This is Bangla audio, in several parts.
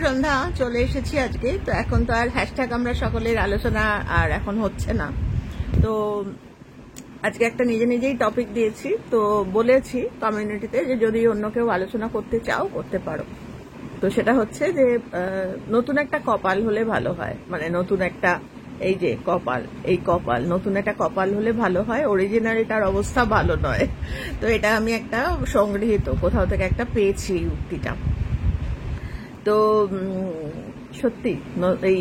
সন্ধ্যা চলে এসেছি আজকে। তো এখন তো আর হ্যাশট্যাগ আমরা সকলের আলোচনা আর এখন হচ্ছে না। তো আজকে একটা নিজে নিজেই টপিক দিয়েছি, তো বলেছি কমিউনিটিতে যে যদি অন্য কেউ আলোচনা করতে চাও করতে পারো। তো সেটা হচ্ছে যে নতুন একটা কপাল হলে ভালো হয়, মানে নতুন একটা এই যে কপাল, এই কপাল নতুন একটা কপাল হলে ভালো হয়, অরিজিনালি তার অবস্থা ভালো নয়। তো এটা আমি একটা সংগৃহীত কোথাও থেকে একটা পেয়েছি উক্তিটা। তো সত্যি এই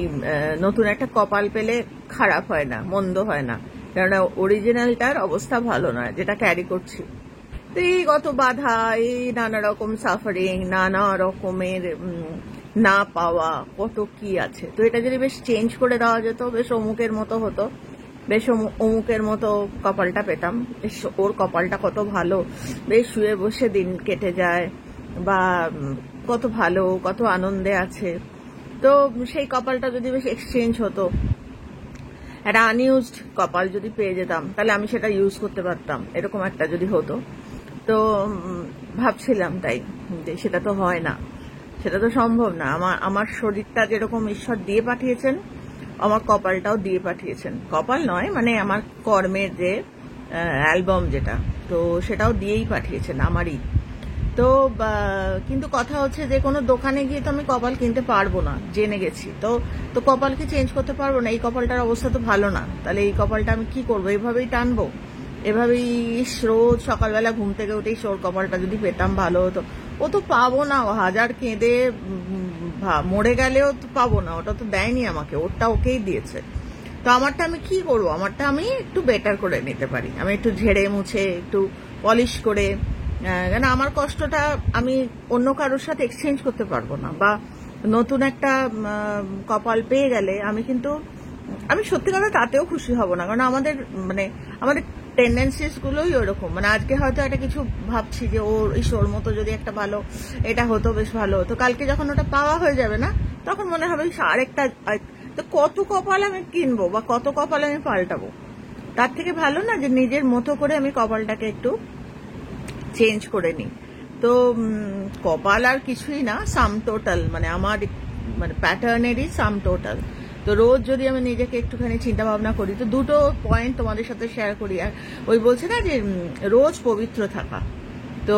নতুন একটা কপাল পেলে খারাপ হয় না, মন্দ হয় না, কেননা অরিজিনালটার অবস্থা ভালো নয় যেটা ক্যারি করছি। তো এই কত বাধা, এই নানা রকম সাফারিং, নানা রকমের না পাওয়া, কত কি আছে। তো এটা যদি বেশ চেঞ্জ করে দেওয়া যেত, বেশ অমুকের মতো হতো, বেশ অমুকের মতো কপালটা পেতাম, বেশ ওর কপালটা কত ভালো, বেশ শুয়ে বসে দিন কেটে যায়, বা কত ভালো, কত আনন্দে আছে। তো সেই কপালটা যদি বেশ এক্সচেঞ্জ হতো, একটা আনইউজড কপাল যদি পেয়ে যেতাম, তাহলে আমি সেটা ইউজ করতে পারতাম, এরকম একটা যদি হতো। তো ভাবছিলাম তাই যে সেটা তো হয় না, সেটা তো সম্ভব না। আমার শরীরটা যেরকম ঈশ্বর দিয়ে পাঠিয়েছেন, আমার কপালটাও দিয়ে পাঠিয়েছেন। কপাল নয়, মানে আমার কর্মের যে অ্যালবাম যেটা, তো সেটাও দিয়েই পাঠিয়েছেন আমারই। তো কিন্তু কথা হচ্ছে যে কোনো দোকানে গিয়ে তো আমি কপাল কিনতে পারবো না, জেনে গেছি। তো কপালকে চেঞ্জ করতে পারবো না, এই কপালটার অবস্থা তো ভালো না, তাহলে এই কপালটা আমি কি করবো? এভাবেই টানবো, এভাবেই রোজ সকালবেলা ঘুম থেকে উঠেই ওর কপালটা যদি পেতাম ভালো হতো। ও তো পাবো না, ও হাজার কেঁদে মরে গেলেও তো পাবো না, ওটা তো দেয়নি আমাকে, ওরটা ওকেই দিয়েছে। তো আমারটা আমি কি করবো? আমারটা আমি একটু বেটার করে নিতে পারি, আমি একটু ঝেড়ে মুছে, একটু পলিশ করে, কেন আমার কষ্টটা আমি অন্য কারোর সাথে এক্সচেঞ্জ করতে পারবো না। বা নতুন একটা কপাল পেয়ে গেলে আমি সত্যি কথা তাতেও খুশি হব না, কারণ আমাদের টেন্ডেন্সিস গুলোই ওরকম। মানে আজকে হয়তো একটা কিছু ভাবছি যে ওর মতো যদি একটা ভালো এটা হতো, বেশ ভালো হতো, কালকে যখন ওটা পাওয়া হয়ে যাবে না, তখন মনে হবে আরেকটা। তো কত কপাল আমি কিনবো বা কত কপাল আমি পাল্টাবো? তার থেকে ভালো না যে নিজের মতো করে আমি কপালটাকে একটু চেঞ্জ করে নিই। তো কপাল আর কিছুই না, সাম টোটাল, মানে আমার প্যাটার্নেরই সাম টোটাল। তো রোজ যদি আমি নিজেকে একটুখানি চিন্তা ভাবনা করি, তো দুটো পয়েন্ট তোমাদের সাথে শেয়ার করি। আর ওই বলছে না যে রোজ পবিত্র থাকা, তো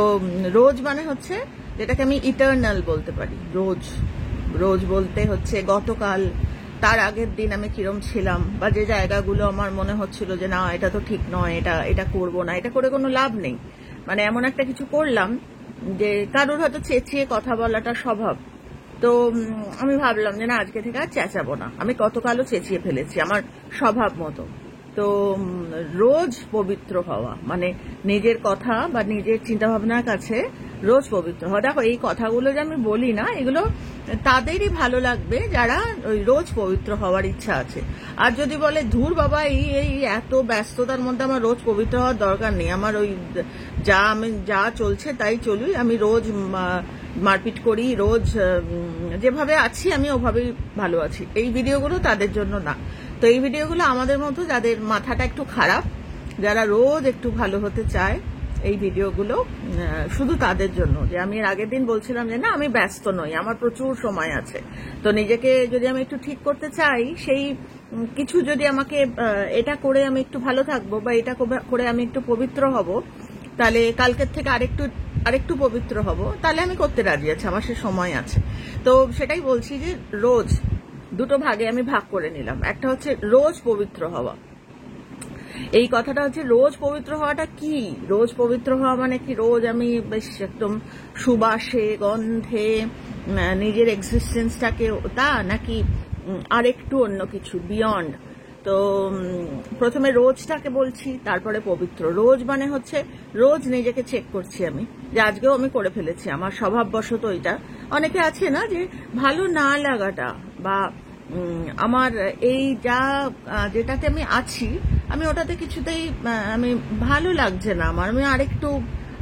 রোজ মানে হচ্ছে যেটাকে আমি ইটার্নাল বলতে পারি। রোজ বলতে হচ্ছে গতকাল, তার আগের দিন আমি কিরম ছিলাম, বা যে জায়গাগুলো আমার মনে হচ্ছিল যে না এটা তো ঠিক নয়, এটা করবো না, এটা করে কোনো লাভ নেই, মানে এমন একটা কিছু করলাম যে কারোর হয়তো চেঁচিয়ে কথা বলাটা স্বভাব। তো আমি ভাবলাম যে না আজকে থেকে আর চেঁচাবো না, আমি গতকালও চেঁচিয়ে ফেলেছি আমার স্বভাব মতো। তো রোজ পবিত্র হওয়া মানে নিজের কথা বা নিজের চিন্তা ভাবনার কাছে রোজ পবিত্র হওয়া। দেখো এই কথাগুলো যে আমি বলি না, এগুলো তাদেরই ভালো লাগবে যারা ওই রোজ পবিত্র হওয়ার ইচ্ছা আছে। আর যদি বলে ধুর বাবা, এই এত ব্যস্ততার মধ্যে আমার রোজ পবিত্র হওয়ার দরকার নেই, আমার ওই যা চলছে তাই চলুই, আমি রোজ মারপিট করি, রোজ যেভাবে আছি আমি ওভাবেই ভালো আছি, এই ভিডিওগুলো তাদের জন্য না। তো এই ভিডিওগুলো আমাদের মতো যাদের মাথাটা একটু খারাপ, যারা রোজ একটু ভালো হতে চায়, এই ভিডিওগুলো শুধু তাদের জন্য। যে আমি এর আগের দিন বলছিলাম যে না আমি ব্যস্ত নই, আমার প্রচুর সময় আছে, তো নিজেকে যদি আমি একটু ঠিক করতে চাই, সেই কিছু যদি আমাকে এটা করে আমি একটু ভালো থাকবো, বা এটা করে আমি একটু পবিত্র হব, তাহলে কালকের থেকে আরেকটু পবিত্র হব, তাহলে আমি করতে রাজি আছি, আমার সে সময় আছে। তো সেটাই বলছি যে রোজ দুটো ভাগে আমি ভাগ করে নিলাম। একটা হচ্ছে রোজ পবিত্র হওয়া, এই কথাটা হচ্ছে রোজ পবিত্র হওয়াটা কি? রোজ পবিত্র হওয়া মানে কি? রোজ আমি বেশ একদম সুবাসে গন্ধে নিজের এক্সিস্টেন্সটাকে, তা নাকি আরেকটু অন্য কিছু বিয়ন্ড? তো প্রথমে রোজটাকে বলছি, তারপরে পবিত্র। রোজ মানে হচ্ছে রোজ নিজেকে চেক করছি আমি, যে আজকেও আমি করে ফেলেছি, আমার স্বভাববশত এটা। অনেকে আছে না যে ভালো না লাগাটা, বা আমার এই যেটাতে আমি আছি, আমি ওটাতে কিছুতেই আমি ভালো লাগছে না আমার, আমি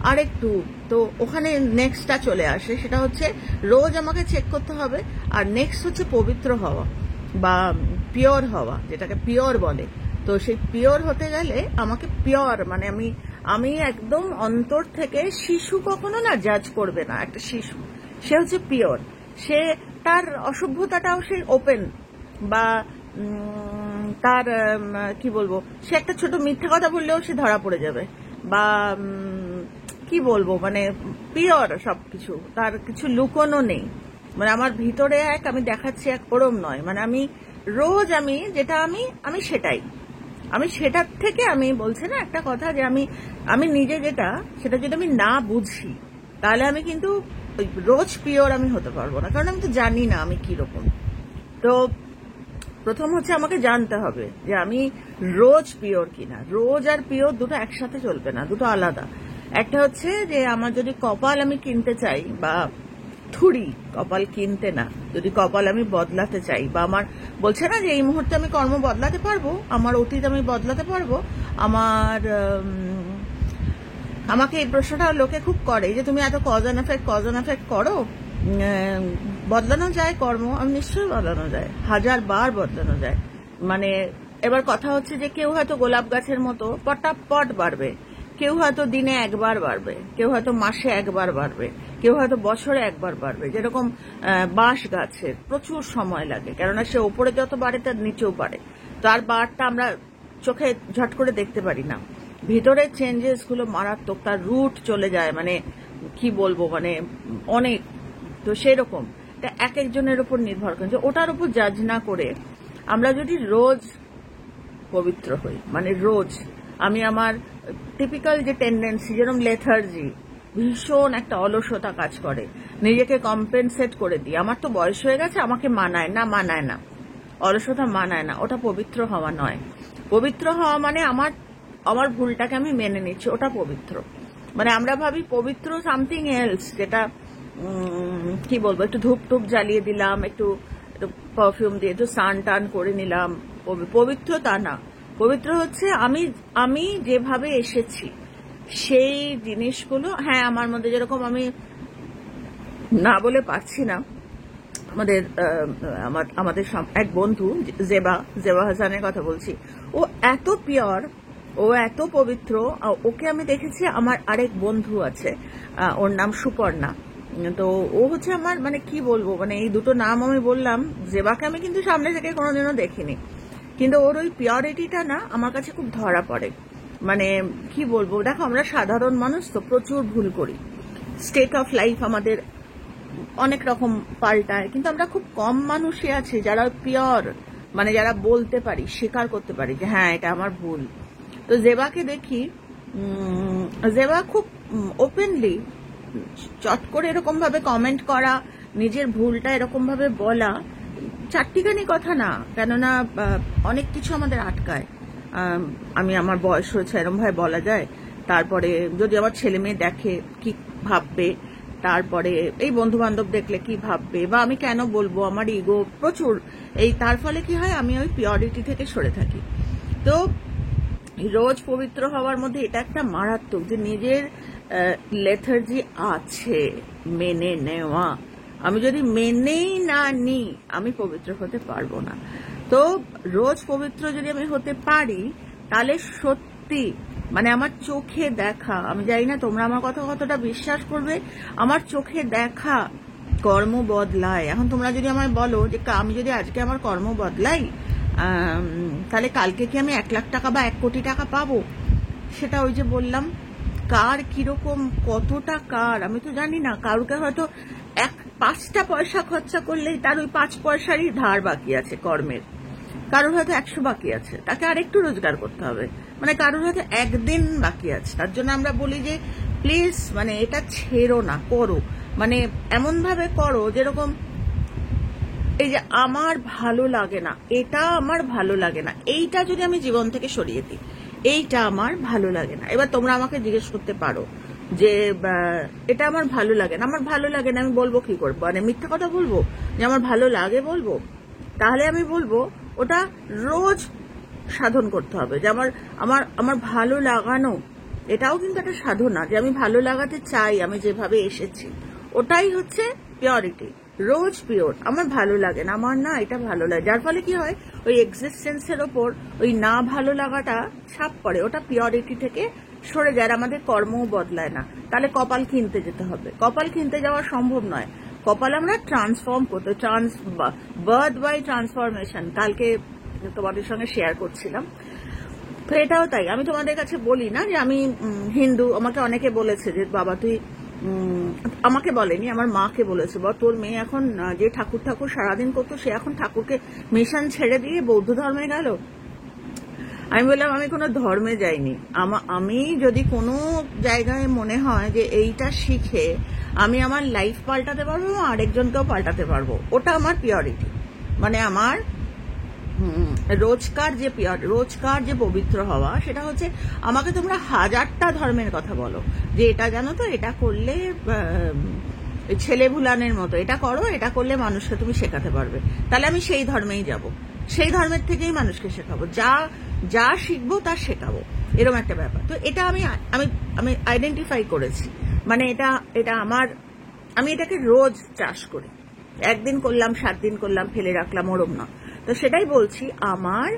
আরেকটু তো ওখানে নেক্সটটা চলে আসে, সেটা হচ্ছে রোজ আমাকে চেক করতে হবে। আর নেক্সট হচ্ছে পবিত্র হওয়া বা পিওর হওয়া, যেটাকে পিওর বলে। তো সেই পিওর হতে গেলে আমাকে পিওর মানে আমি একদম অন্তর থেকে, শিশু কখনো না জাজ করবে না, একটা শিশু সে হচ্ছে পিওর, সে তার অসভ্যতাটাও সে ওপেন, বা তার কি বলবো, সে একটা ছোট মিথ্যা কথা বললেও সে ধরা পড়ে যাবে, বা কি বলবো, মানে পিওর সবকিছু, তার কিছু লুকোনো নেই। মানে আমার ভিতরে এক, আমি দেখাচ্ছি এক, ওরম নয়। মানে আমি রোজ আমি যেটা আমি সেটাই, আমি সেটার থেকে, আমি বলছি না একটা কথা যে আমি নিজে যেটা, সেটা যদি আমি না বুঝি তাহলে আমি কিন্তু রোজ পিওর আমি হতে পারবো না, কারণ আমি তো জানি না আমি কিরকম। তো প্রথম হচ্ছে আমাকে জানতে হবে যে আমি রোজ পিওর কিনা। রোজ আর পিওর দুটো একসাথে চলবে না, দুটো আলাদা। একটা হচ্ছে যে আমার যদি কপাল আমি কিনতে চাই, বা থুড়ি কপাল কিনতে না, যদি কপাল আমি বদলাতে চাই, বা আমার বলছে না যে এই মুহূর্তে আমি কর্ম বদলাতে পারবো, আমার অতীত আমি বদলাতে পারবো, আমার আমাকে এই প্রশ্নটা লোকে খুব করে যে তুমি এত কজ অ্যান্ড এফেক্ট করো, বদলানো যায় কর্ম? আমি নিশ্চয়ই বদলানো যায়, 1000 বার বদলানো যায়। মানে এবার কথা হচ্ছে যে কেউ হয়তো গোলাপ গাছের মতো পটাপট বাড়বে, কেউ হয়তো দিনে একবার বাড়বে, কেউ হয়তো মাসে একবার বাড়বে, কেউ হয়তো বছরে একবার বাড়বে। যেরকম বাঁশ গাছের প্রচুর সময় লাগে, কেননা সে ওপরে যত বাড়ে তার নিচেও বাড়ে, তার বাড়টা আমরা চোখে ঝট করে দেখতে পারি না। ভিতরের চেঞ্জেস গুলো মারাত্মক, তার রুট চলে যায়, মানে কি বলবো, মানে অনেক। তো সেরকম এক একজনের উপর নির্ভর করে, ওটার উপর জাজ না করে আমরা যদি রোজ পবিত্র হই, মানে রোজ আমি আমার টিপিক্যাল যে টেন্ডেন্সি, যেরকম লেথার্জি, ভীষণ একটা অলসতা কাজ করে, নিজেকে কম্পেনসেট করে দিই, আমার তো বয়স হয়ে গেছে, আমাকে মানায় না, অলসতা মানায় না, ওটা পবিত্র হওয়া নয়। পবিত্র হওয়া মানে আমার ভুলটাকে আমি মেনে নিচ্ছি, ওটা পবিত্র। মানে আমরা ভাবি পবিত্র সামথিং এলস, যেটা কি বলবো, একটু ধূপ টুপ জ্বালিয়ে দিলাম, একটু পারফিউম দিয়ে একটু স্নান টান করে নিলাম, পবিত্র তা না। পবিত্র হচ্ছে আমি যেভাবে এসেছি সেই জিনিসগুলো। হ্যাঁ, আমার মধ্যে যেরকম, আমি না বলে পারছি না, আমাদের এক বন্ধু জেবা হাসানের কথা বলছি, ও এত পিওর, ও এত পবিত্র। ওকে আমি দেখেছি, আমার আরেক বন্ধু আছে, ওর নাম সুপর্ণা। তো ও হচ্ছে আমার, মানে কি বলবো, মানে এই দুটো নাম আমি বললাম। জেবাকে আমি কিন্তু সামনে থেকে কোনোদিনও দেখিনি, কিন্তু ওর ওই পিওরিটিটা না আমার কাছে খুব ধরা পড়ে। মানে কি বলবো, দেখো আমরা সাধারণ মানুষ তো প্রচুর ভুল করি, স্টেট অফ লাইফ আমাদের অনেক রকম পাল্টায়, কিন্তু আমরা খুব কম মানুষই আছি যারা পিওর, মানে যারা বলতে পারি, স্বীকার করতে পারি যে হ্যাঁ এটা আমার ভুল। তো জেবাকে দেখি, জেবা খুব ওপেনলি চট করে এরকম ভাবে কমেন্ট করা, নিজের ভুলটা এরকম ভাবে বলা, চারটিখানি কথা না, কেননা অনেক কিছু আমাদের আটকায়। আমি আমার বয়স হয়েছে এরকম ভাবে বলা যায়, তারপরে যদি আমার ছেলে মেয়ে দেখে কি ভাববে, তারপরে এই বন্ধু বান্ধব দেখলে কি ভাববে, বা আমি কেন বলবো, আমার ইগো প্রচুর। তার ফলে কি হয়, আমি ওই পিওরিটি থেকে সরে থাকি। তো রোজ পবিত্র হওয়ার মধ্যে এটা একটা মারাত্মক, যে নিজের লেথার্জি আছে মেনে নেওয়া। আমি যদি মেনেই না নিই, আমি পবিত্র হতে পারবো না। তো রোজ পবিত্র যদি আমি হতে পারি, তাহলে সত্যি, মানে আমার চোখে দেখা, আমি জানি না তোমরা আমার কথা কতটা বিশ্বাস করবে, আমার চোখে দেখা কর্ম বদলায়। এখন তোমরা যদি আমায় বলো যে আমি যদি আজকে আমার কর্ম বদলাই, তাহলে কালকে কি আমি 1 লাখ টাকা বা 1 কোটি টাকা পাবো? সেটা ওই যে বললাম, কার কিরকম কতটা কার আমি তো জানি না। কারুকে হয়তো 5টা পয়সা খরচা করলেই তার ওই 5 পয়সারই ধার বাকি আছে কর্মের, কারোর হয়তো 100 বাকি আছে, তাকে আরেকটু রোজগার করতে হবে, মানে কারোর হয়তো 1 দিন বাকি আছে। তার জন্য আমরা বলি যে প্লিজ, মানে এটা ছেড়ো না, করো, মানে এমন ভাবে করো যেরকম এই যে আমার ভালো লাগে না, এটা আমার ভালো লাগে না, এইটা যদি আমি জীবন থেকে সরিয়ে দিই, এইটা আমার ভালো লাগে না। এবার তোমরা আমাকে জিজ্ঞেস করতে পারো যে এটা আমার ভালো লাগে না, আমার ভালো লাগে না আমি বলবো কি করবো, মানে মিথ্যা কথা বলবো যে আমার ভালো লাগে বলবো? তাহলে আমি বলবো ওটা রোজ সাধন করতে হবে, যে আমার ভালো লাগানো, এটাও কিন্তু একটা সাধনা, যে আমি ভালো লাগাতে চাই আমি যেভাবে এসেছি, ওটাই হচ্ছে পিওরিটি। রোজ পিওর, আমার ভালো লাগে না, আমার না এটা ভালো লাগে, যার ফলে কি হয় ওই এক্সিস্টেন্সের ওপর ওই না ভালো লাগাটা ছাপ পড়ে, ওটা পিওরিটি থেকে সরে যায়, আমাদের কর্মও বদলায় না। তাহলে কপাল কিনতে যেতে হবে, কপাল কিনতে যাওয়া সম্ভব নয়। কপাল আমরা ট্রান্সফর্ম করতে, বার্থ বাই ট্রান্সফরমেশন, কালকে তোমাদের সঙ্গে শেয়ার করছিলাম। তো এটাও তাই, আমি তোমাদের কাছে বলি না যে আমি হিন্দু। আমাকে অনেকে বলেছে যে বাবা তুই, আমাকে বলেনি, আমার মাকে বলেছে, বা তোর মেয়ে এখন যে ঠাকুর ঠাকুর সারাদিন করতো সে এখন ঠাকুরকে মিশন ছেড়ে দিয়ে বৌদ্ধ ধর্মে গেল। আমি বললাম আমি কোনো ধর্মে যাইনি। আমি যদি কোনো জায়গায় মনে হয় যে এইটা শিখে আমি আমার লাইফ পাল্টাতে পারবো, আরেকজনকেও পাল্টাতে পারবো, ওটা আমার পিওরিটি। মানে আমার রোজকার যে পবিত্র হওয়া, সেটা হচ্ছে আমাকে তোমরা 1000টা ধর্মের কথা বলো যে এটা জানো তো, এটা করলে ছেলে ভুলানের মতো, এটা করো, এটা করলে মানুষকে তুমি শেখাতে পারবে, তাহলে আমি সেই ধর্মেই যাব, সেই ধর্মের থেকেই মানুষকে শেখাবো, যা শিখবো তা শেখাবো, এরকম একটা ব্যাপার। তো এটা আমি আইডেন্টিফাই করেছি। মানে এটা আমার, আমি এটাকে রোজ চাষ করি, একদিন করলাম 7 দিন করলাম ফেলে রাখলাম, ওরম না। তো সেটাই বলছি, আমার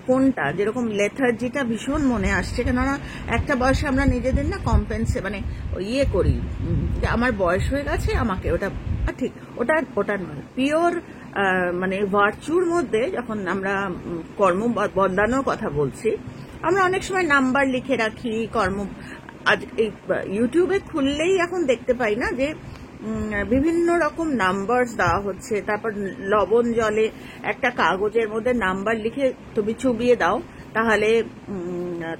কোনটা যেরকম লেথার্জিটা ভীষণ মনে আসছে, কেননা একটা বয়সে আমরা নিজেদের না মানে ইয়ে করি যে আমার বয়স হয়ে গেছে, আমাকে ওটা ঠিক ওটা নয়। পিওর মানে ভার্চুর মধ্যে যখন আমরা কর্ম বদলানোর কথা বলছি, আমরা অনেক সময় নাম্বার লিখে রাখি আজ এই ইউটিউবে খুললেই এখন দেখতে পাই না যে বিভিন্ন রকম নাম্বারস দেওয়া হচ্ছে, তারপর লবণ জলে একটা কাগজের মধ্যে নাম্বার লিখে তুমি চুবিয়ে দাও, তাহলে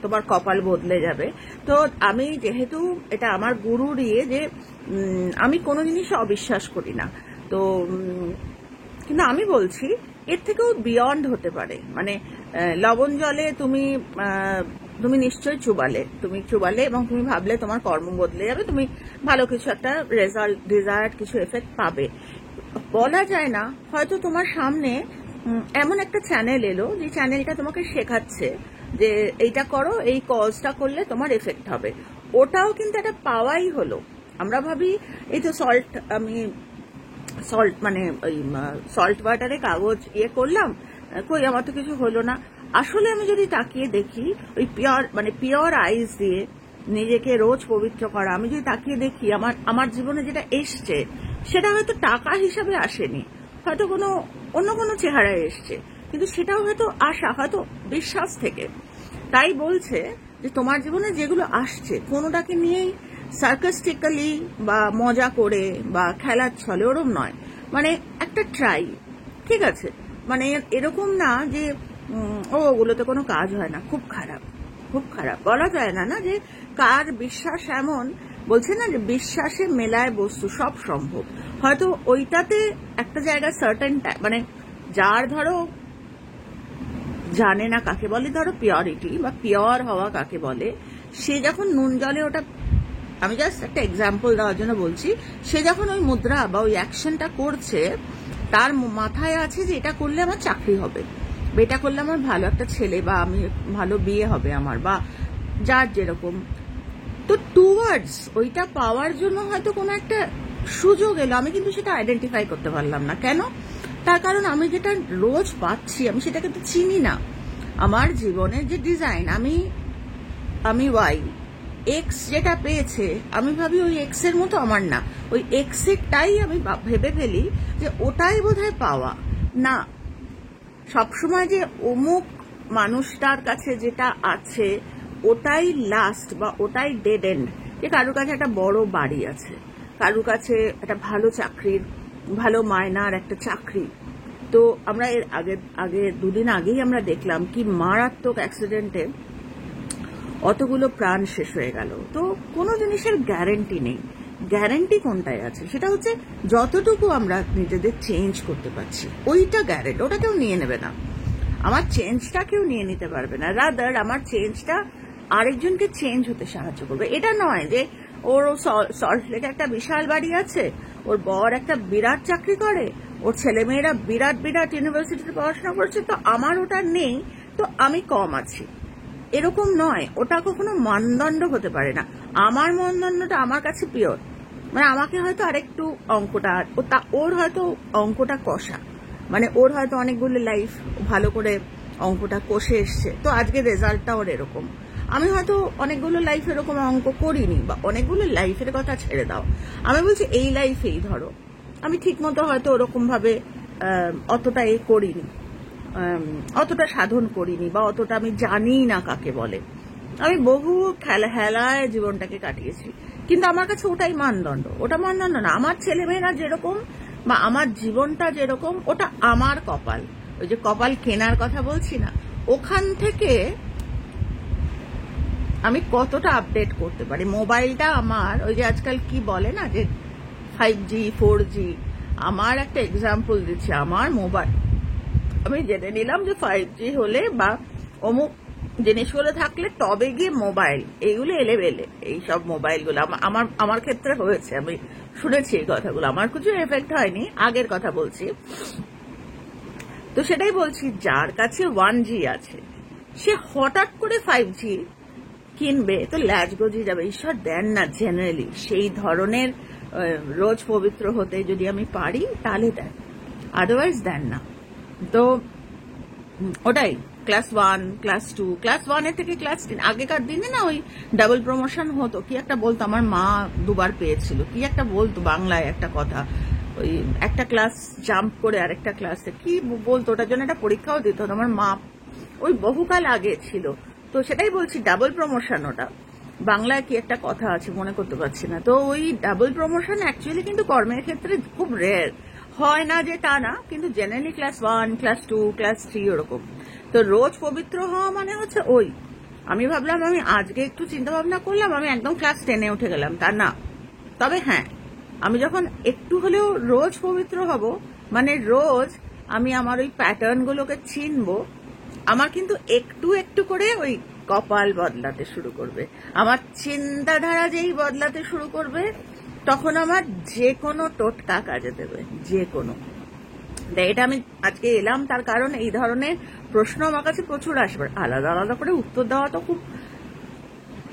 তোমার কপাল বদলে যাবে। তো আমি যেহেতু এটা আমার গুরুর যে আমি কোনো জিনিস অবিশ্বাস করি না, তো কিন্তু আমি বলছি এর থেকেও বিয়ন্ড হতে পারে। মানে লবণ জলে তুমি নিশ্চয়ই চুবালে এবং তুমি ভাবলে তোমার কর্ম বদলে যাবে, তুমি ভালো কিছু একটা ডিজায়ার্ড কিছু এফেক্ট পাবে। বলা যায় না, হয়তো তোমার সামনে এমন একটা চ্যানেল এলো যে চ্যানেলটা তোমাকে শেখাচ্ছে যে এইটা করো, এই কজটা করলে তোমার এফেক্ট হবে, ওটাও কিন্তু একটা পাওয়াই হলো। আমরা ভাবি এই তো সল্ট মানে ওই সল্ট ওয়াটারে কাগজ করলাম, কই আমার তো কিছু হলো না। আসলে আমি যদি তাকিয়ে দেখি, ওই পিওর আইজ দিয়ে নিজেকে রোজ পবিত্র করা, আমি যদি তাকিয়ে দেখি আমার জীবনে যেটা এসছে সেটা হয়তো টাকা হিসাবে আসেনি, হয়তো অন্য কোনো চেহারায় এসছে, কিন্তু সেটাও হয়তো হয়তো বিশ্বাস থেকে। তাই বলছে যে তোমার জীবনে যেগুলো আসছে কোনোটাকে নিয়েই সার্কাস্টিক্যালি বা মজা করে বা খেলার ছলে ওরম নয়, মানে একটা ট্রাই, ঠিক আছে? মানে এরকম না যে ওগুলোতে কোনো কাজ হয় না, খুব খারাপ বলা যায় না যে কার বিশ্বাস এমন, বলছে না যে বিশ্বাসে মেলায় বস্তু সব সম্ভব। হয়তো ওইটাতে একটা জায়গায় সার্টেন মানে যার ধরো জানে না কাকে বলে, ধরো পিওরিটি বা পিওর হওয়া কাকে বলে, সে যখন নুন জলে ওটা, আমি জাস্ট একটা এক্সাম্পল দেওয়ার জন্য বলছি, সে যখন ওই মুদ্রা বা ওই অ্যাকশনটা করছে, তার মাথায় আছে যে এটা করলে আমার চাকরি হবে, এটা করলে আমার ভালো একটা ছেলে বা আমি ভালো বিয়ে হবে আমার, বা যার যেরকম। তো টুয়ার্ডস ওইটা পাওয়ার জন্য হয়তো কোনো একটা সুযোগ এলো, আমি কিন্তু সেটা আইডেন্টিফাই করতে পারলাম না। কেন? তার কারণ আমি যেটা রোজ পাচ্ছি আমি সেটাকে তো চিনি না। আমার জীবনের যে ডিজাইন, আমি ওয়াই এক্স যেটা পেয়েছে, আমি ভাবি ওই এক্স এর মতো আমার না, ওই এক্স এরটাই আমি ভেবে ফেলি যে ওটাই বোধহয় পাওয়া না। সবসময় যে অমুক মানুষটার কাছে যেটা আছে ওটাই লাস্ট বা ওটাই ডেড এন্ড। যে কারুর কাছে একটা বড় বাড়ি আছে, কারুর কাছে একটা ভালো চাকরির, ভালো মায়নার একটা চাকরি, তো আমরা এর আগে 2 দিন আগেই আমরা দেখলাম কি মারাত্মক অ্যাক্সিডেন্টে অতগুলো প্রাণ শেষ হয়ে গেল। তো কোনো জিনিসের গ্যারেন্টি নেই। গ্যারেন্টি কোনটায় আছে? সেটা হচ্ছে যতটুকু আমরা নিজেদের চেঞ্জ করতে পারছি, ওইটা গ্যারেন্টি, ওটা কেউ নিয়ে নেবে না। আমার চেঞ্জটা কেউ নিয়ে নিতে পারবে না, রাদার আমার চেঞ্জটা আরেকজনকে চেঞ্জ হতে সাহায্য করবে। এটা নয় যে ওর সল্ট লেকে একটা বিশাল বাড়ি আছে, ওর বর একটা বিরাট চাকরি করে, ওর ছেলেমেয়েরা বিরাট ইউনিভার্সিটিতে পড়াশোনা করছে, তো আমার ওটা নেই, তো আমি কম আছি, এরকম নয়। ওটা কখনো মানদণ্ড হতে পারে না। আমার মানদণ্ডটা আমার কাছে পিওর, মানে আমাকে হয়তো আরেকটু অঙ্কটা, ওর হয়তো অঙ্কটা কষা, মানে ওর হয়তো অনেকগুলো লাইফ ভালো করে অঙ্কটা কষে এসছে, তো আজকে রেজাল্টটা ওর এরকম। আমি হয়তো অনেকগুলো লাইফ এরকম অঙ্ক করিনি, বা অনেকগুলো লাইফের কথা ছেড়ে দাও, আমি বলছি এই লাইফেই ধরো আমি ঠিক মতো হয়তো ওরকম ভাবে অতটা করিনি, অতটা সাধন করিনি, বা অতটা আমি জানি না কাকে বলে। আমি বহু হেলায় জীবনটাকে কাটিয়েছি, কিন্তু আমার কাছে ওটাই মানদণ্ড। ওটা মানদণ্ড না, আমার ছেলেমেয়েরা যেরকম বা আমার জীবনটা যেরকম, ওটা আমার কপাল। ওই যে কপাল কেনার কথা বলছি না, ওখান থেকে আমি কতটা আপডেট করতে পারি। মোবাইলটা আমার, ওই যে আজকাল কি বলে না যে 5G 4G, আমার একটা এক্সাম্পল দিচ্ছি। আমার মোবাইল, আমি জেনে নিলাম যে 5G হলে বা অমুক জিনিসগুলো থাকলে তবে গিয়ে মোবাইল, এইগুলো এলেবেলে, এইসব মোবাইলগুলো আমার ক্ষেত্রে হয়েছে। আমি শুনেছি এই কথাগুলো, আমার কিছু এফেক্ট হয়নি, আগের কথা বলছি। তো সেটাই বলছি, যার কাছে 1G আছে সে হঠাৎ করে 5G কিনবে তো ল্যাজ গজিয়ে যাবে। ঈশ্বর দেন না জেনারেলি সেই ধরনের রোজ পবিত্র হতে যদি আমি পারি তাহলে দেন, আদারওয়াইজ দেন না। তো ওটাই ক্লাস 1, ক্লাস 2, ক্লাস 1 থেকে ক্লাস 10, আগেকার দিনে না ওই ডাবল প্রমোশন হতো, কি একটা বলতো, আমার মা 2বার পেয়েছিল, কি একটা বলতো বাংলায় একটা কথা, ওই একটা ক্লাস জাম্প করে আরেকটা ক্লাসে কি বলতো, ওটার জন্য একটা পরীক্ষাও দিত আমার মা, ওই বহুকাল আগে ছিল। তো সেটাই বলছি, ডাবল প্রমোশন, ওটা বাংলায় কি একটা কথা আছে মনে করতে পারছি না। তো ওই ডাবল প্রমোশন অ্যাকচুয়ালি কিন্তু কর্মের ক্ষেত্রে খুব রেয়ার হয়, না যে তা না, কিন্তু জেনারেলি ক্লাস 1, ক্লাস 2, ক্লাস 3 ওরকম। তো রোজ পবিত্র হওয়া মানে হচ্ছে ওই, আমি ভাবলাম আমি আজকে একটু চিন্তা ভাবনা করলাম আমি একদম ক্লাস 10-এ উঠে গেলাম, তা না। তবে হ্যাঁ, আমি যখন একটু হলেও রোজ পবিত্র হব, মানে রোজ আমি আমার ওই প্যাটার্নগুলোকে চিনবো, আমার কিন্তু একটু একটু করে ওই কপাল বদলাতে শুরু করবে, আমার চিন্তাধারা যেই বদলাতে শুরু করবে, তখন আমার যে কোনো টোটকা কাজে দেবে, যে কোনো। এটা আমি আজকে এলাম তার কারণ এই ধরনের প্রশ্ন আমার কাছে প্রচুর আসবে, আলাদা আলাদা করে উত্তর দেওয়া তো খুব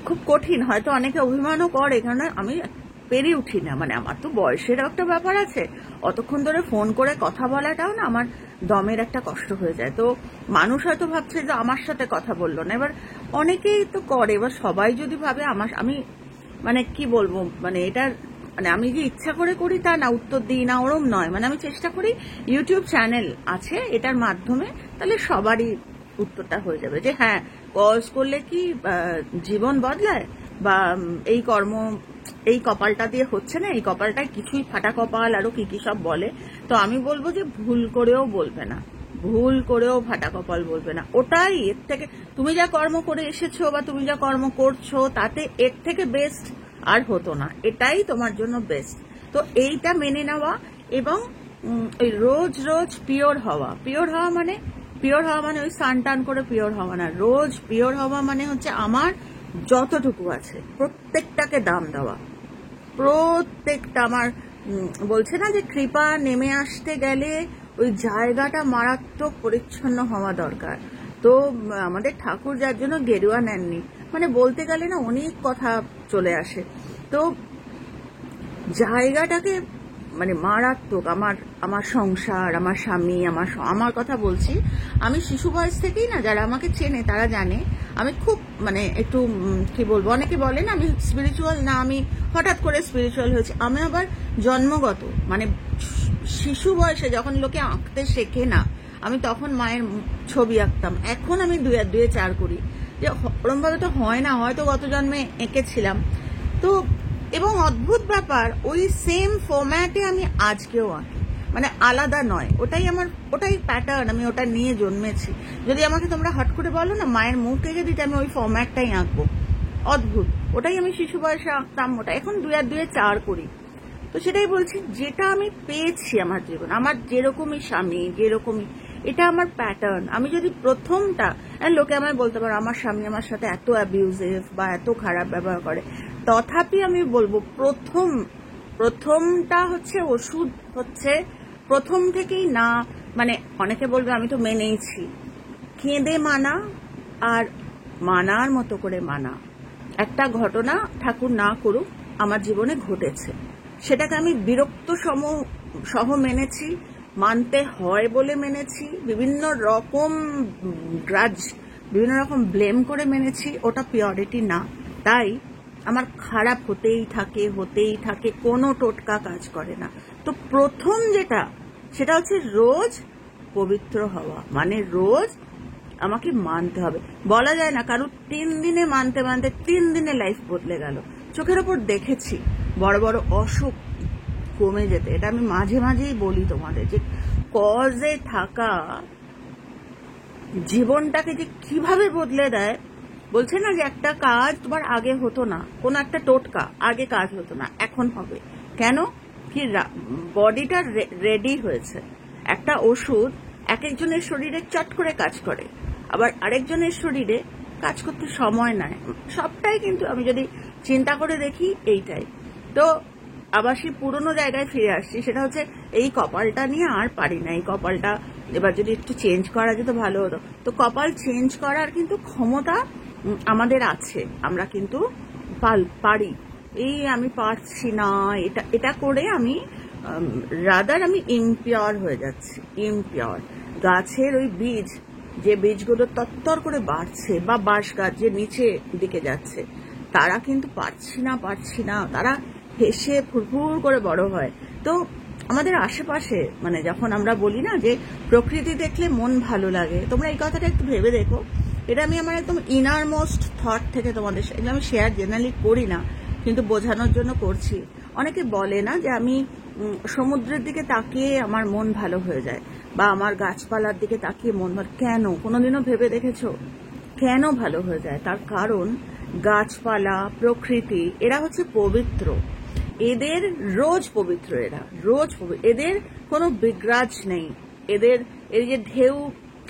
খুব কঠিন, হয়তো অনেকে অভিমানও করে, কারণ আমি পেরে উঠি না, মানে আমার তো বয়সের একটা ব্যাপার আছে, অতক্ষণ ধরে ফোন করে কথা বলাটাও না আমার দমের একটা কষ্ট হয়ে যায়। তো মানুষ হয়তো ভাবছে যে আমার সাথে কথা বললো না, এবার অনেকেই তো করে, এবার সবাই যদি ভাবে আমি মানে কি বলবো, মানে এটা মানে আমি যে ইচ্ছা করে করি তা না, উত্তর দিই না ওরম নয়, মানে আমি চেষ্টা করি, ইউটিউব চ্যানেল আছে এটার মাধ্যমে, তাহলে সবারই উত্তরটা হয়ে যাবে যে হ্যাঁ, কজ করলে কি জীবন বদলায়, বা এই কর্ম এই কপালটা দিয়ে হচ্ছে না, এই কপালটায় কিছুই ফাটা কপাল আরো কি কি সব বলে। তো আমি বলবো যে ভুল করেও বলবে না, ভুল করেও ফাটা কপাল বলবে না, ওটাই এর থেকে, তুমি যা কর্ম করে এসেছো বা তুমি যা কর্ম করছো তাতে এর থেকে বেস্ট আর হতো না, এটাই তোমার জন্য বেস্ট। তো এইটা মেনে নেওয়া, এবং ওই রোজ রোজ পিওর হওয়া মানে ওই স্নান টান করে পিওর হওয়া না, রোজ পিওর হওয়া মানে হচ্ছে আমার যতটুকু আছে প্রত্যেকটাকে দাম দেওয়া, প্রত্যেকটা আমার বলছে না যে কৃপা নেমে আসতে গেলে ওই জায়গাটা মারাত্মক পরিচ্ছন্ন হওয়া দরকার। তো আমাদের ঠাকুর যার জন্য গেরুয়া নেননি, মানে বলতে গেলে না অনেক কথা চলে আসে, তো জায়গাটাকে মানে মারাত্মক, আমার সংসার, আমার স্বামী, আমার কথা বলছি, আমি শিশু বয়স থেকেই না, যারা আমাকে চেনে তারা জানে আমি খুব মানে একটু কি বলবো, অনেকে বলে না আমি স্পিরিচুয়াল না, আমি হঠাৎ করে স্পিরিচুয়াল হয়েছি, আমি আবার জন্মগত, মানে শিশু বয়সে যখন লোকে আঁকতে শেখে না, আমি তখন মায়ের ছবি আঁকতাম, এখন আমি 2-4 করি, যে ওরমভাবে তো হয় না, হয়তো গত জন্মে এঁকেছিলাম। তো এবং অদ্ভুত ব্যাপার, ওই সেম ফরম্যাটে আমি আজকেও আঁকি, মানে আলাদা নয়, ওটাই প্যাটার্ন, আমি ওটা নিয়ে জন্মেছি। যদি আমাকে তোমরা হট করে বলো না মায়ের মুখ এঁকে দিতে, আমি ওই ফরম্যাটটাই আঁকবো, অদ্ভুত, ওটাই আমি শিশু বয়সে আঁকতাম, ওটা এখন 2-4 করি। তো সেটাই বলছি, যেটা আমি পেয়েছি আমার জীবন, আমার যেরকমই স্বামী, যেরকমই, এটা আমার প্যাটার্ন। আমি যদি প্রথমটা, লোকে আমায় বলতে পারো আমার স্বামী আমার সাথে এত অ্যাবিউজিভ বা এত খারাপ ব্যবহার করে, তথাপি আমি বলবো প্রথমটা হচ্ছে ওষুধ, হচ্ছে প্রথম থেকেই না, মানে অনেকে বলবে আমি তো মেনেইছি, কেঁদে মানা আর মানার মতো করে মানা। একটা ঘটনা ঠাকুর না করুক আমার জীবনে ঘটেছে, সেটাকে আমি বিরক্ত সহ মেনেছি, মানতে হয় বলে মেনেছি, বিভিন্ন রকম গ্রাজ, বিভিন্ন রকম ব্লেম করে মেনেছি, ওটা পিওরিটি না, তাই আমার খারাপ হতেই থাকে, কোনো টোটকা কাজ করে না। তো প্রথম যেটা সেটা হচ্ছে রোজ পবিত্র হওয়া, মানে রোজ আমাকে মানতে হবে। বলা যায় না কারণ 3 দিনে মানতে মানতে 3 দিনে লাইফ বদলে গেল। চোখের ওপর দেখেছি বড় বড় অসুখ কমে যেতে। এটা আমি মাঝে মাঝেই বলি তোমাদের যে কজে থাকা জীবনটাকে যে কিভাবে বদলে দেয়। বলছে না যে একটা কাজ তোমার আগে হতো না, কোন একটা টোটকা আগে কাজ হতো না, এখন হবে। কেন কি বডিটা রেডি হয়েছে। একটা ওষুধ এক একজনের শরীরে চট করে কাজ করে, আবার আরেকজনের শরীরে কাজ করতে সময় নেয়। সবটাই কিন্তু আমি যদি চিন্তা করে দেখি এইটাই। তো আবার সেই পুরোনো জায়গায় ফিরে আসছি, সেটা হচ্ছে এই কপালটা নিয়ে আর পারি না। এই কপালটা এবার যদি একটু চেঞ্জ করা যেত ভালো হতো। তো কপাল চেঞ্জ করার কিন্তু ক্ষমতা আমাদের আছে, আমরা কিন্তু পারি। এই আমি পারছি না, এটা করে আমি রাদার আমি ইমপিওর হয়ে যাচ্ছি। ইমপিওর গাছের ওই বীজ, যে বীজগুলো তত্তর করে বাড়ছে, বা বাঁশ গাছ যে নিচে দিকে যাচ্ছে, তারা কিন্তু পারছি না, তারা হেসে ফুরফুর করে বড় হয়। তো আমাদের আশেপাশে মানে যখন আমরা বলি না যে প্রকৃতি দেখলে মন ভালো লাগে, তোমরা এই কথাটা একটু ভেবে দেখো। এটা আমি আমার একদম ইনার মোস্ট থট থেকে তোমাদের সাথে আমি শেয়ার জেনারেলি করি না, কিন্তু বোঝানোর জন্য করছি। অনেকে বলে না যে আমি সমুদ্রের দিকে তাকিয়ে আমার মন ভালো হয়ে যায়, বা আমার গাছপালার দিকে তাকিয়ে মন ভালো। কেন কোনোদিনও ভেবে দেখেছো কেন ভালো হয়ে যায়? তার কারণ গাছপালা প্রকৃতি এরা হচ্ছে পবিত্র, এদের রোজ পবিত্র, এদের কোনো বিগ্রাজ নেই। এদের এই যে ঢেউ,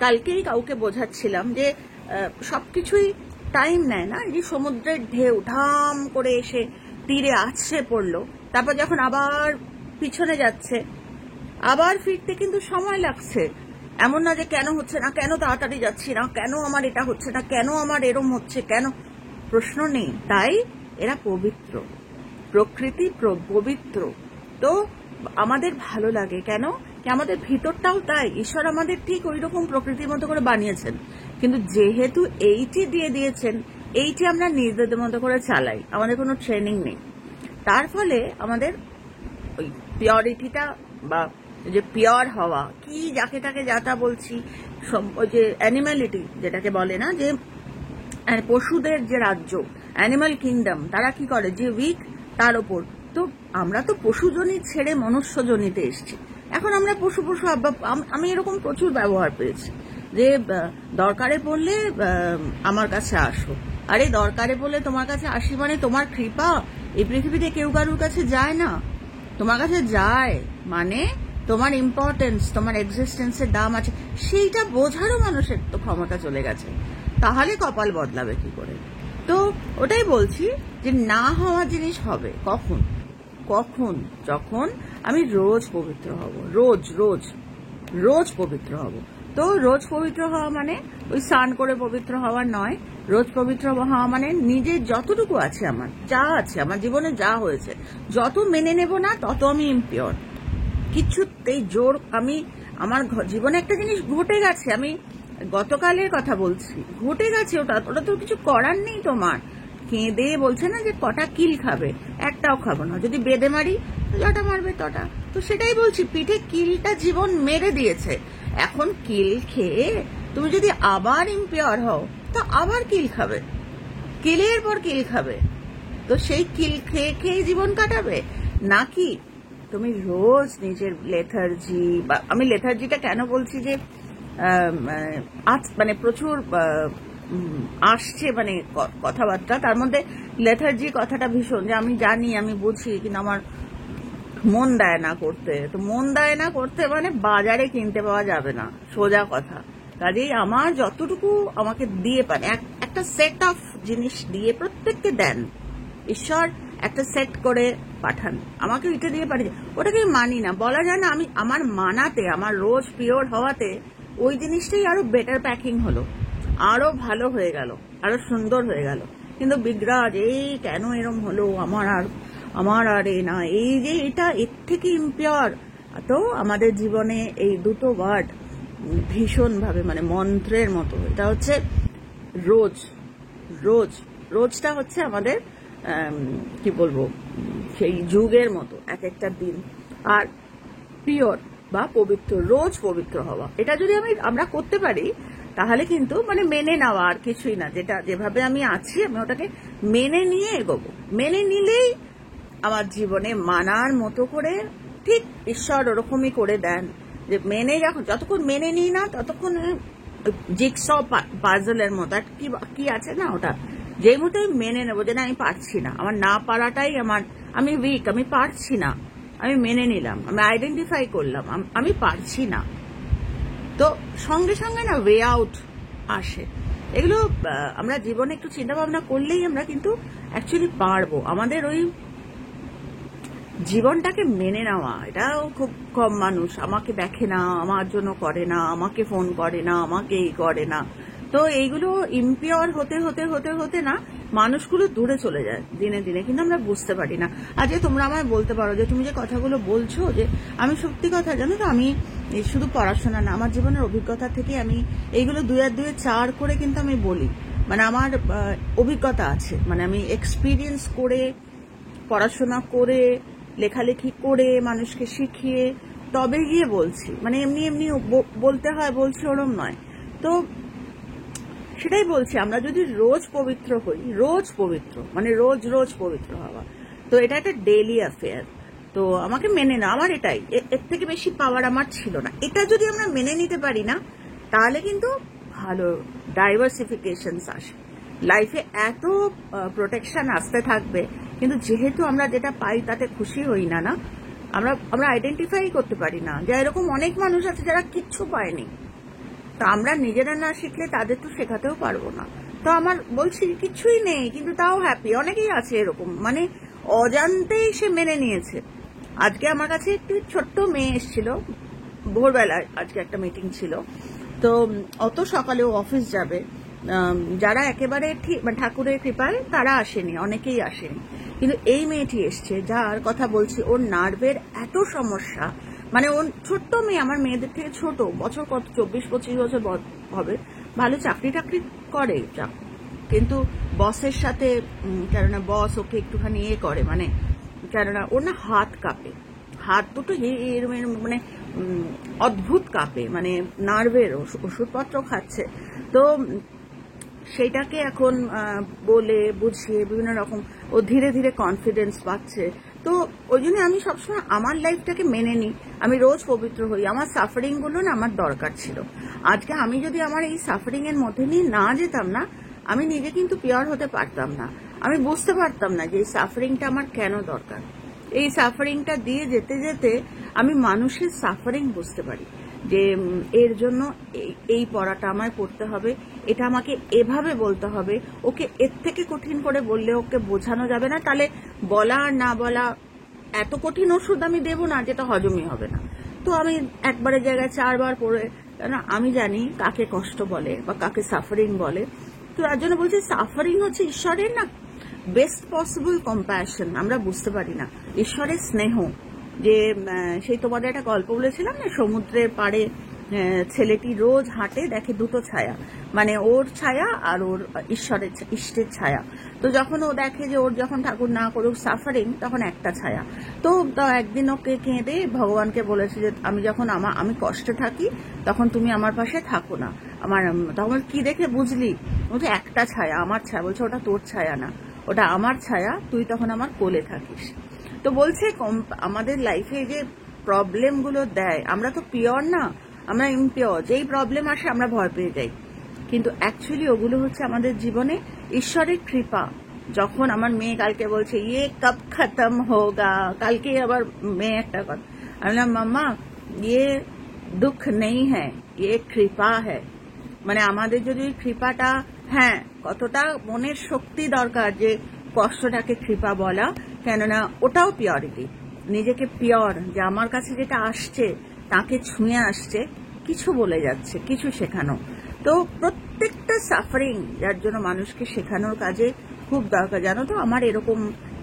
কালকেই কাউকে বোঝাচ্ছিলাম যে সবকিছুই টাইম নেয় না। এই যে সমুদ্রের ঢেউ ঢাম করে এসে তীরে আছড়ে পড়লো, তারপর যখন আবার পিছনে যাচ্ছে, আবার ফিরতে কিন্তু সময় লাগছে। এমন না যে কেন হচ্ছে না, কেন তাড়াতাড়ি যাচ্ছি না, কেন আমার এটা হচ্ছে না, কেন আমার এরম হচ্ছে, কেন প্রশ্ন নেই। তাই এরা পবিত্র, প্রকৃতি পবিত্র। তো আমাদের ভালো লাগে কেন? আমাদের ভিতরটাও তাই। ঈশ্বর আমাদের ঠিক ওই রকম প্রকৃতির মতো করে বানিয়েছেন, কিন্তু যেহেতু এইটি দিয়ে দিয়েছেন, এইটি আমরা নিজেদের মতো করে চালাই, আমাদের কোনো ট্রেনিং নেই। তার ফলে আমাদের ওই পিওরিটিটা বা যে পিওর হওয়া কি যাকে তাকে যাতা বলছি, ওই যে অ্যানিম্যালিটি যেটাকে বলে না, যে পশুদের যে রাজ্য অ্যানিম্যাল কিংডম, তারা কি করে যে উইক তার ওপর। তো আমরা তো পশুজনী ছেড়ে মনুষ্যজনীতে এসছি। এখন আমরা পশু আমি এরকম প্রচুর ব্যবহার পেয়েছি যে দরকারে পড়লে আমার কাছে আসো। আরে দরকারে পড়লে তোমার কাছে আসি মানে তোমার কৃপা। এই পৃথিবীতে কেউ কারুর কাছে যায় না, তোমার কাছে যায় মানে তোমার ইম্পর্টেন্স, তোমার এক্সিস্টেন্সের দাম আছে, সেইটা বোঝারও মানুষের তো ক্ষমতা চলে গেছে। তাহলে কপাল বদলাবে কি করে? তো ওটাই বলছি যে না হওয়া জিনিস হবে কখন? যখন আমি রোজ পবিত্র হব, রোজ পবিত্র হব। তো রোজ পবিত্র হওয়া মানে ওই স্নান করে পবিত্র হওয়া নয়। রোজ পবিত্র হওয়া মানে নিজের যতটুকু আছে, আমার যা আছে, আমার জীবনে যা হয়েছে, যত মেনে নেব না তত আমি ইমপিওর। কিছুতেই জোর আমি আমার জীবনে একটা জিনিস ঘটে গেছে, আমি গতকালের কথা বলছি, ঘটে গেছে, ওটা তো কিছু করার নেই। তোমার কেঁদে বলছে না যে কটা কিল খাবে, একটাও খাবো না। যদি বেঁধে মারি যটা মারবে তটা। তো সেটাই বলছি, পিঠে কিলটা জীবন মেরে দিয়েছে। এখন কিল খেয়ে তুমি যদি আবার ইমপিওর হও, তো আবার কিল খাবে, কিলের পর কিল খাবে। তো সেই কিল খেয়ে খেয়ে জীবন কাটাবে, নাকি তুমি রোজ নিজের লেথার্জি, বা আমি লেথার্জিটা কেন বলছি যে মানে প্রচুর আসছে মানে কথাবার্তা, তার মধ্যে লেথার্জি কথাটা ভীষণ, যে আমি জানি আমি বুঝি, কিন্তু আমার মন দেয় না করতে। তো মন দেয় না করতে মানে বাজারে কিনতে পাওয়া যাবে না, সোজা কথা। কাজেই আমার যতটুকু আমাকে দিয়ে পারে, একটা সেট অফ জিনিস দিয়ে প্রত্যেককে দেন ঈশ্বর, একটা সেট করে পাঠান, আমাকে ওইটা দিয়ে পাঠিয়ে, ওটাকে মানি না। বলা যায় না আমি আমার মানাতে, আমার রোজ পিওর হওয়াতে ওই জিনিসটাই আরো বেটার প্যাকিং হলো, আরো ভালো হয়ে গেল, আরো সুন্দর হয়ে গেল। কিন্তু বিগ্রাজ এই কেন এরম হলো, আমার আর এ না, এই যে এটা এর থেকে ইমপিওর। তো আমাদের জীবনে এই দুটো ওয়ার্ড ভীষণভাবে মানে মন্ত্রের মতো। এটা হচ্ছে রোজটা হচ্ছে আমাদের কি বলবো, সেই যুগের মতো এক একটা দিন। আর পিওর বা পবিত্র, রোজ পবিত্র হওয়া, এটা যদি আমরা করতে পারি তাহলে কিন্তু মানে মেনে নেওয়া আর কিছুই না, যেভাবে আমি আছি আমি ওটাকে মেনে নিয়ে এগোবো। মেনে নিলেই আমার জীবনে মানার মতো করে ঠিক ঈশ্বর ওরকমই করে দেন, যে মেনে যতক্ষণ মেনে নিই না ততক্ষণ জিগস পাজলের মতো কি আছে না, ওটা যেই মতো আমি মেনে নেবো যে না আমি পারছি না, আমার না পারাটাই আমি উইক, আমি পারছি না, আমি মেনে নিলাম, আমি আইডেন্টিফাই করলাম আমি পারছি না, তো সঙ্গে সঙ্গে না ওয়ে আউট আসে। এগুলো আমরা জীবনে একটু চিন্তা ভাবনা করলেই আমরা কিন্তু অ্যাকচুয়ালি পারবো। আমাদের ওই জীবনটাকে মেনে নেওয়া, এটাও খুব কম মানুষ, আমাকে দেখে না, আমার জন্য করে না, আমাকে ফোন করে না, আমাকে এই করে না, তো এইগুলো ইম্পিওর হতে হতে হতে হতে না মানুষগুলো দূরে চলে যায় দিনে দিনে, কিন্তু আমরা বুঝতে পারি না। আর যে তোমরা আমায় বলতে পারো যে তুমি যে কথাগুলো বলছো, যে আমি সত্যি কথা জানো তো, আমি শুধু পড়াশোনা না, আমার জীবনের অভিজ্ঞতা থেকে আমি এইগুলো 2 আর 2 4 করে কিন্তু আমি বলি, মানে আমার অভিজ্ঞতা আছে, মানে আমি এক্সপিরিয়েন্স করে, পড়াশোনা করে, লেখালেখি করে, মানুষকে শিখিয়ে তবে গিয়ে বলছি, মানে এমনি এমনি বলতে হয় বলছি ওরম নয়। তো সেটাই বলছি, আমরা যদি রোজ পবিত্র হই, রোজ পবিত্র মানে রোজ রোজ পবিত্র হওয়া, তো এটা একটা ডেইলি অ্যাফেয়ার। তো আমাকে মেনে না, আমার এটাই, এর থেকে বেশি পাওয়ার আমার ছিল না। এটা যদি আমরা মেনে নিতে পারি না তাহলে কিন্তু ভালো ডাইভার্সিফিকেশনস আসে লাইফে, এত প্রোটেকশন আসতে থাকবে, কিন্তু যেহেতু আমরা যেটা পাই তাতে খুশি হই না, না আমরা আইডেন্টিফাই করতে পারি না, যে এরকম অনেক মানুষ আছে যারা কিচ্ছু পায়নি, তো আমরা নিজেরা না শিখলে তাদের তো শেখাতেও পারবো না। তো আমার বলছি কিছুই নেই কিন্তু তাও হ্যাপি, অনেকেই আছে এরকম, মানে অজান্তেই সে মেনে নিয়েছে। আজকে আমার কাছে একটি ছোট্ট মেয়ে এসেছিল ভোরবেলায়, আজকে একটা মিটিং ছিল, তো অত সকালেও অফিস যাবে, যারা একেবারে ঠিক ঠাকুরের কৃপায় তারা আসেনি, অনেকেই আসেনি, কিন্তু এই মেয়েটি এসছে, যার কথা বলছি ওর নার্ভের এত সমস্যা, মানে ওর ছোট্ট মেয়ে, আমার মেয়েদের থেকে ছোট, বছর কত 24-25 বছর হবে, ভালো চাকরি টাকরি করে, কিন্তু বসের সাথে, কেননা বস ওকে একটুখানি করে, মানে কেননা ওর না হাত কাঁপে, হাত দুটো মানে অদ্ভুত কাঁপে, মানে নার্ভের ওষুধপত্র খাচ্ছে, তো সেইটাকে এখন বলে বুঝিয়ে বিভিন্ন রকম ও ধীরে ধীরে কনফিডেন্স পাচ্ছে। তো ওই জন্য আমি সবসময় আমার লাইফটাকে মেনে নিই, আমি রোজ পবিত্র হই, আমার সাফারিং গুলো না আমার দরকার ছিল। আজকে আমি যদি আমার এই সাফারিং এর মধ্যে নিয়ে না যেতাম না, আমি নিজে কিন্তু পিওর হতে পারতাম না, আমি বুঝতে পারতাম না যে এই সাফারিংটা আমার কেন দরকার। এই সাফারিংটা দিয়ে যেতে যেতে আমি মানুষের সাফারিং বুঝতে পারি, যে এর জন্য এই পড়াটা আমায় পড়তে হবে, এটা আমাকে এভাবে বলতে হবে, ওকে এর থেকে কঠিন করে বললে ওকে বোঝানো যাবে না, তাহলে বলা আর না বলা, এত কঠিন ওষুধ আমি দেবো না যেটা হজমই হবে না। তো আমি একবারের জায়গায় 4 বার পড়ে, কারণ আমি জানি কাকে কষ্ট বলে বা কাকে সাফারিং বলে। তো তার জন্য বলছি সাফারিং হচ্ছে ঈশ্বরের না বেস্ট পসিবল কম্প্যাশন, আমরা বুঝতে পারি না ঈশ্বরের স্নেহ। যে সেই তোমাদের একটা গল্প বলেছিলাম না, সমুদ্রের পাড়ে ছেলেটি রোজ হাঁটে, দেখে দুটো ছায়া, মানে ওর ছায়া আর ওর ইষ্টের ছায়া। তো যখন ও দেখে যে ওর যখন ঠাকুর না করুক সাফারিং, তখন একটা ছায়া। তো একদিন ওকে কেঁদে ভগবানকে বলেছে যে আমি কষ্টে থাকি, তখন তুমি আমার পাশে থাকো না। তখন কি দেখে বুঝলি? বলছে একটা ছায়া, আমার ছায়া। বলছে ওটা তোর ছায়া না, ওটা আমার ছায়া, তুই তখন আমার কোলে থাকিস। তো বলছে আমাদের লাইফে যে প্রবলেমগুলো দেয়, আমরা তো পিওর না, আমরা ইমপিওর, যেই প্রবলেম আসে আমরা ভয় পেয়ে যাই, কিন্তু অ্যাকচুয়ালি ওগুলো হচ্ছে আমাদের জীবনে ঈশ্বরের কৃপা। যখন আমার মেয়ে কালকে বলছে ইয়ে কব খতম হোগা, কালকে আবার মেয়ে একটা কথা, আমি বললাম মাম্মা ইয়ে দুঃখ নেই হ্যাঁ, ইয়ে কৃপা হ্যাঁ। মানে আমাদের যদি ওই কৃপাটা, হ্যাঁ কতটা মনের শক্তি দরকার যে কষ্টটাকে কৃপা বলা, কেননা ওটাও পিওরিটি, নিজেকে পিওর, যে আমার কাছে যেটা আসছে তাকে ছুঁয়ে আসছে, কিছু বলে যাচ্ছে, কিছু শেখানো। তো প্রত্যেকটা সাফারিং যার জন্য মানুষকে শেখানোর কাজে খুব দরকার। জানো তো আমার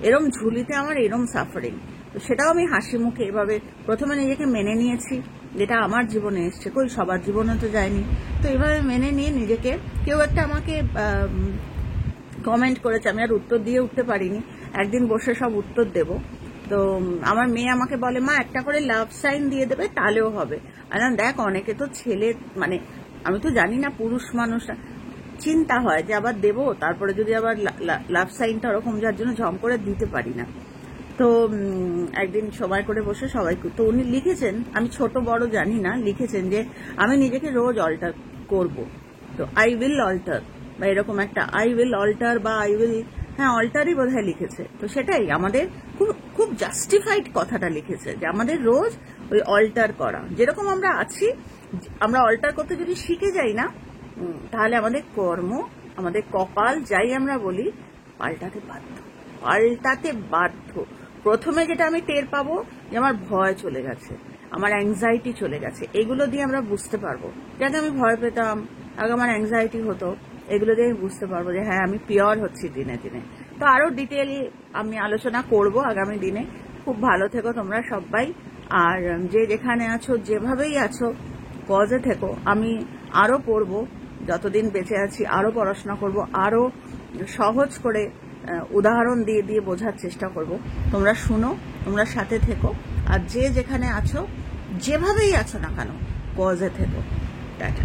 এরম ঝুলিতে আমার এরম সাফারিং, তো সেটাও আমি হাসি মুখে এভাবে প্রথমে নিজেকে মেনে নিয়েছি, যেটা আমার জীবনে এসছে, কই সবার জীবনে তো যায়নি। তো এভাবে মেনে নিয়ে নিজেকে, কেউ একটা আমাকে কমেন্ট করেছে, আমি আর উত্তর দিয়ে উঠতে পারিনি, একদিন বসে সব উত্তর দেব। তো আমার মেয়ে আমাকে বলে, মা একটা করে লাভ সাইন দিয়ে দেবে তাহলেও হবে। আর দেখ অনেকে তো ছেলে, মানে আমি তো জানি না পুরুষ মানুষরা চিন্তা হয় যে আবার দেবো, তারপরে যদি আবার লাভ সাইনটা ওরকম, যার জন্য ঝম করে দিতে পারি না। তো একদিন সময় করে বসে সবাইকে, তো উনি লিখেছেন, আমি ছোট বড় জানি না, লিখেছেন যে আমি নিজেকে রোজ অল্টার করব। তো আই উইল অল্টার, বা এরকম একটা আই উইল অল্টার, বা আই উইল, হ্যাঁ অল্টারই বোধহয় লিখেছে। তো সেটাই আমাদের খুব খুব জাস্টিফাইড কথাটা লিখেছে যে আমাদের রোজ ওই অল্টার করা, যেরকম আমরা আছি আমরা অল্টার করতে যদি শিখে যাই না, তাহলে আমাদের কর্ম, আমাদের কপাল, যাই আমরা বলি, পাল্টাতে বাধ্য। প্রথমে যেটা আমি টের পাবো যে আমার ভয় চলে গেছে, আমার অ্যাংজাইটি চলে গেছে, এগুলো দিয়ে আমরা বুঝতে পারবো। যাতে আমি ভয় পেতাম, আগে আমার অ্যাংজাইটি হতো, এগুলো দিয়ে আমি বুঝতে পারবো যে হ্যাঁ আমি পিওর হচ্ছি দিনে দিনে। তো আরো ডিটেইলি আমি আলোচনা করব আগামী দিনে। খুব ভালো থেকো তোমরা সবাই, আর যে যেখানে আছো, যেভাবেই আছো, কজে থেকো। আমি আরো পড়বো, যতদিন বেঁচে আছি আরো পড়াশোনা করব, আরো সহজ করে উদাহরণ দিয়ে দিয়ে বোঝার চেষ্টা করব। তোমরা শুনো, তোমরা সাথে থেকো, আর যে যেখানে আছো, যেভাবেই আছো না কেন, কজে থেকো। টাটা।